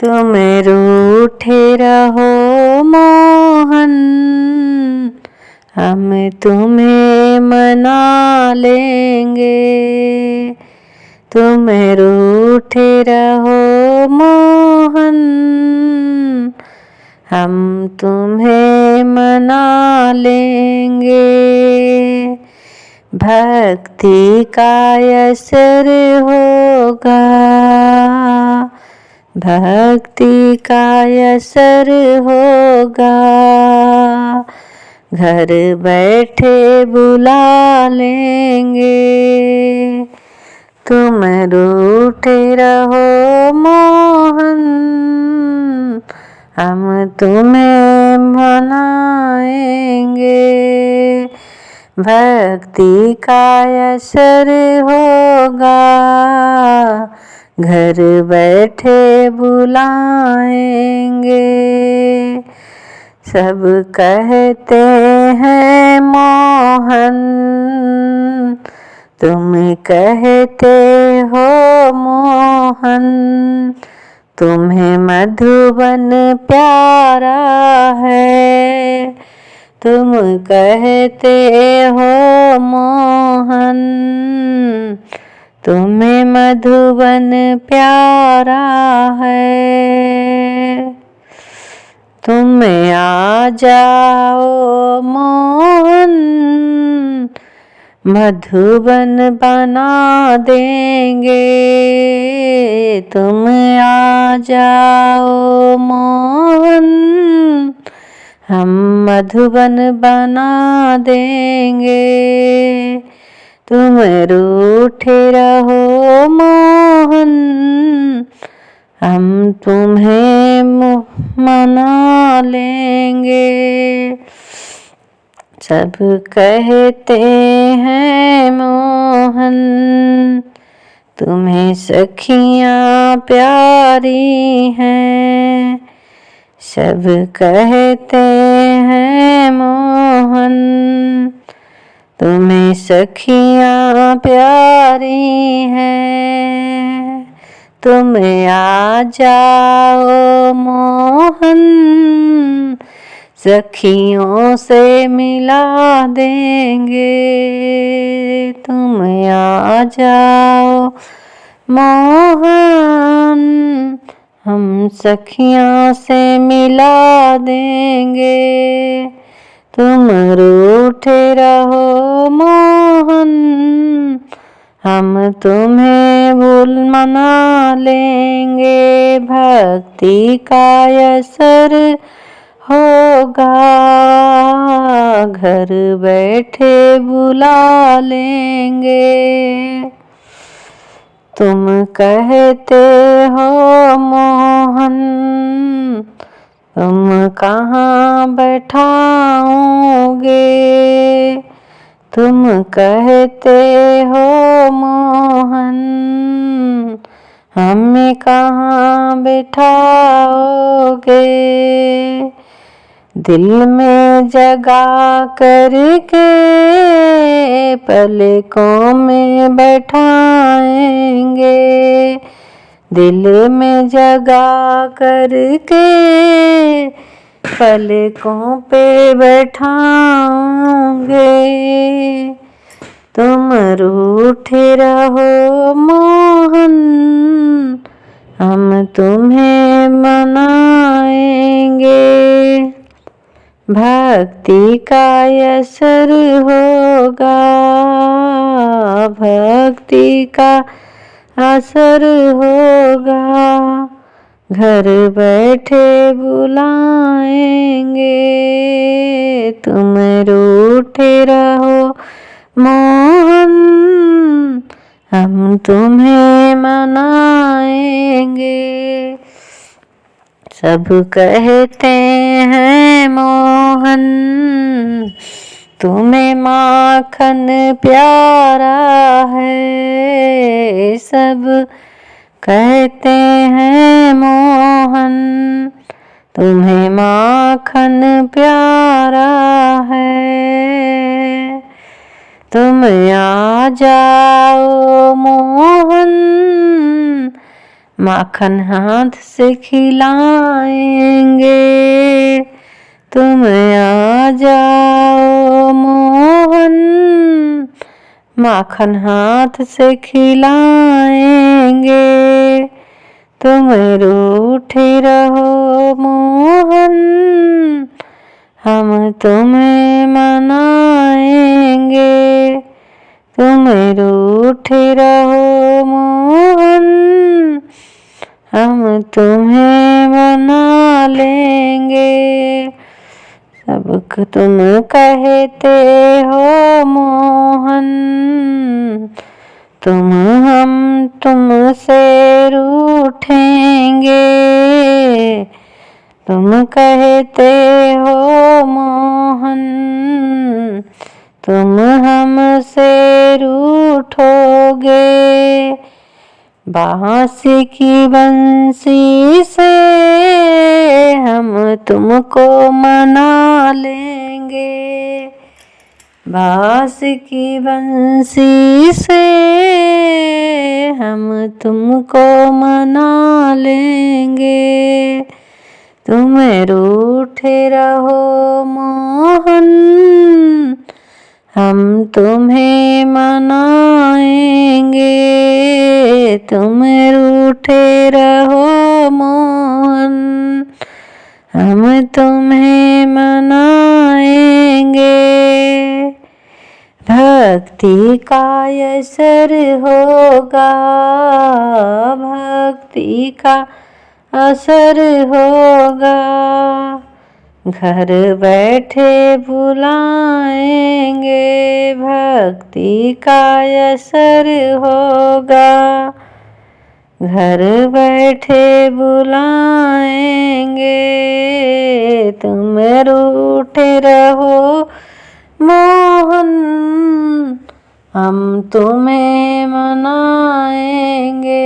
तुम रूठे रहो मोहन, हम तुम्हें मना लेंगे। तुम रूठे रहो मोहन, हम तुम्हें मना लेंगे। भक्ति का असर होगा, भक्ति का असर होगा, घर बैठे बुला लेंगे। तुम रूठे रहो मोहन, हम तुम्हें मनाएंगे। भक्ति का असर होगा, घर बैठे बुलाएंगे। सब कहते हैं मोहन, तुम कहते हो मोहन, तुम्हें मधुबन प्यारा है। तुम कहते हो मोहन, तुम्हें मधुबन प्यारा है। तुम आ जाओ मोहन, मधुबन बना देंगे। तुम आ जाओ मोहन, हम मधुबन बना देंगे। तुम रूठे रहो मोहन, हम तुम्हें मना लेंगे। सब कहते हैं मोहन, तुम्हें सखियाँ प्यारी हैं। सब कहते हैं मोहन, तुम्हें सखियाँ प्यारी हैं। तुम आ जाओ मोहन, सखियों से मिला देंगे। तुम आ जाओ मोहन, हम सखियों से मिला देंगे। तुम रूठे रहो मोहन, हम तुम्हें मना लेंगे। भक्ति का असर होगा, घर बैठे बुला लेंगे। तुम कहते हो मोहन, तुम कहाँ बैठाओगे। तुम कहते हो मोहन, हमें कहाँ बैठाओगे। दिल में जगा करके पलकों में बैठाएंगे। दिल में जगा करके पलकों पे बैठाओगे। तुम रूठे रहो मोहन, हम तुम्हें मनाएंगे। भक्ति का असर होगा, भक्ति का असर होगा, घर बैठे बुलाएंगे। तुम रूठे रहो मोहन, हम तुम्हें मनाएंगे। सब कहते हैं मोहन, तुम्हें माखन प्यारा है। सब कहते हैं मोहन, तुम्हें माखन प्यारा है। तुम आ जाओ मोहन, माखन हाथ से खिलाएंगे। तुम आ जाओ मोहन, माखन हाथ से खिलाएंगे। तुम रूठे रहो मोहन, हम तुम्हें मनाएंगे। तुम रूठे रहो मोहन, हम तुम्हें मना लेंगे। सब तुम कहते हो मोहन, हम तुमसे रूठेंगे। तुम कहते हो मोहन, तुम हमसे रूठोगे। बांसुरी की बंसी से हम तुमको मना लेंगे। बांसुरी की बंसी से हम तुमको मना लेंगे। तुम रूठे रहो मोहन, हम तुम्हें मनाएंगे। तुम रूठे रहो मोहन, हम तुम्हें मनाएंगे। भक्ति का असर होगा, भक्ति का असर होगा। घर बैठे बुलाएंगे, भक्ति का असर होगा। घर बैठे बुलाएंगे। तुम रूठे रहो मोहन, हम तुम्हें मनाएंगे।